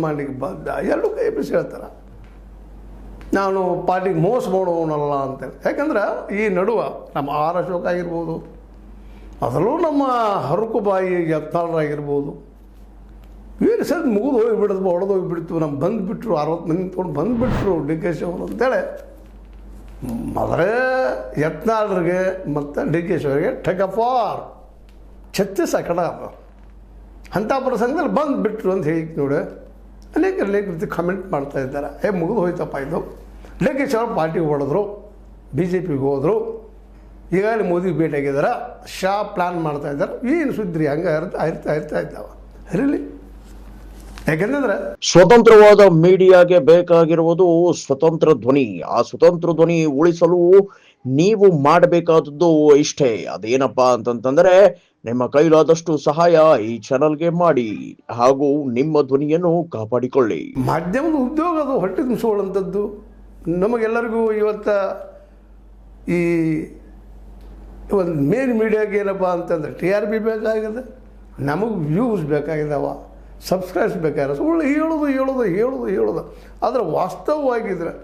ಮಾಡಲಿಕ್ಕೆ ಬದ್ಧ ಎರಡೂ ಕೈ ಬಿಸಿ ಹೇಳ್ತಾರೆ. ನಾನು ಪಾರ್ಟಿಗೆ ಮೋಸ ಮಾಡೋನಲ್ಲ ಅಂತೇಳಿ. ಯಾಕಂದ್ರೆ ಈ ನಡುವ ನಮ್ಮ ಆರ್ ಅಶೋಕ್ ಆಗಿರ್ಬೋದು, ಅದರಲ್ಲೂ ನಮ್ಮ ಹರಕುಬಾಯಿ ಯತ್ನಾಳರಾಗಿರ್ಬೋದು, ಏನು ಸದ್ ಮುಗಿದು ಹೋಗಿಬಿಡೋದು, ಹೊಡೆದು ಹೋಗಿಬಿಡ್ತು, ನಮ್ಮ ಬಂದುಬಿಟ್ರು 60 ಮಂದಿ ತೊಗೊಂಡು ಬಂದುಬಿಟ್ರು ಡಿ ಕೆ ಶಿ ಅವರು ಅಂತೇಳಿ ಮೊದಲೇ ಯತ್ನಾಳರಿಗೆ ಮತ್ತು ಡಿ ಕೆ ಶಿ ಅವರಿಗೆ ಟೆಕಫಾರ್ ಛತ್ತೀಸ್ ಕಡ ಅಂಥ ಪ್ರಸಂಗದಲ್ಲಿ ಬಂದುಬಿಟ್ರು ಅಂತ ಹೇಳಿ ನೋಡಿ ಅನೇಕ ಲೇಖಕರು ಕಮೆಂಟ್ ಮಾಡ್ತಾ ಇದ್ದಾರೆ. ಮುಗಿದು ಹೋಯ್ತಪ್ಪ ಇದು. ಡಿ ಕೆ ಶಿ ಅವರು ಪಾರ್ಟಿಗೆ ಹೊಡೆದ್ರು, ಬಿ ಜೆ ಪಿಗೆ ಹೋದರು, ಈಗಾಗಲೇ ಮೋದಿ ಭೇಟಿಯಾಗಿದ್ದಾರೆ, ಶಾ ಪ್ಲ್ಯಾನ್ ಮಾಡ್ತಾ ಇದ್ದಾರೆ. ಏನು ಸುದ್ದಿ ಹಂಗೆ ಇರ್ತಾ ಇದ್ದಾವೆ ರಿಲಿ. ಯಾಕೆಂತಂದ್ರೆ ಸ್ವತಂತ್ರವಾದ ಮೀಡಿಯಾಗೆ ಬೇಕಾಗಿರುವುದು ಸ್ವತಂತ್ರ ಧ್ವನಿ. ಆ ಸ್ವತಂತ್ರ ಧ್ವನಿ ಉಳಿಸಲು ನೀವು ಮಾಡಬೇಕಾದದ್ದು ಇಷ್ಟೇ. ಅದೇನಪ್ಪಾ ಅಂತಂತಂದ್ರೆ ನಿಮ್ಮ ಕೈಲಾದಷ್ಟು ಸಹಾಯ ಈ ಚಾನಲ್ಗೆ ಮಾಡಿ ಹಾಗೂ ನಿಮ್ಮ ಧ್ವನಿಯನ್ನು ಕಾಪಾಡಿಕೊಳ್ಳಿ. ಮಾಧ್ಯಮದ ಉದ್ಯೋಗ ಅದು ಹೊಟ್ಟೆ ತುಂಬಿಸುವಂಥದ್ದು. ನಮಗೆಲ್ಲರಿಗೂ ಇವತ್ತು ಈ ಒಂದು ಮೇನ್ ಮೀಡಿಯಾಗೆ ಏನಪ್ಪ ಅಂತಂದ್ರೆ TRP ಬೇಕಾಗಿದೆ, ನಮಗೆ ವ್ಯೂಸ್ ಬೇಕಾಗಿದ್ದಾವ, ಸಬ್ಸ್ಕ್ರೈಬ್ಸ್ ಬೇಕಾಗಿರೋ ಸುಳ್ಳು ಹೇಳೋದು ಆದರೆ ವಾಸ್ತವವಾಗಿದ್ರೆ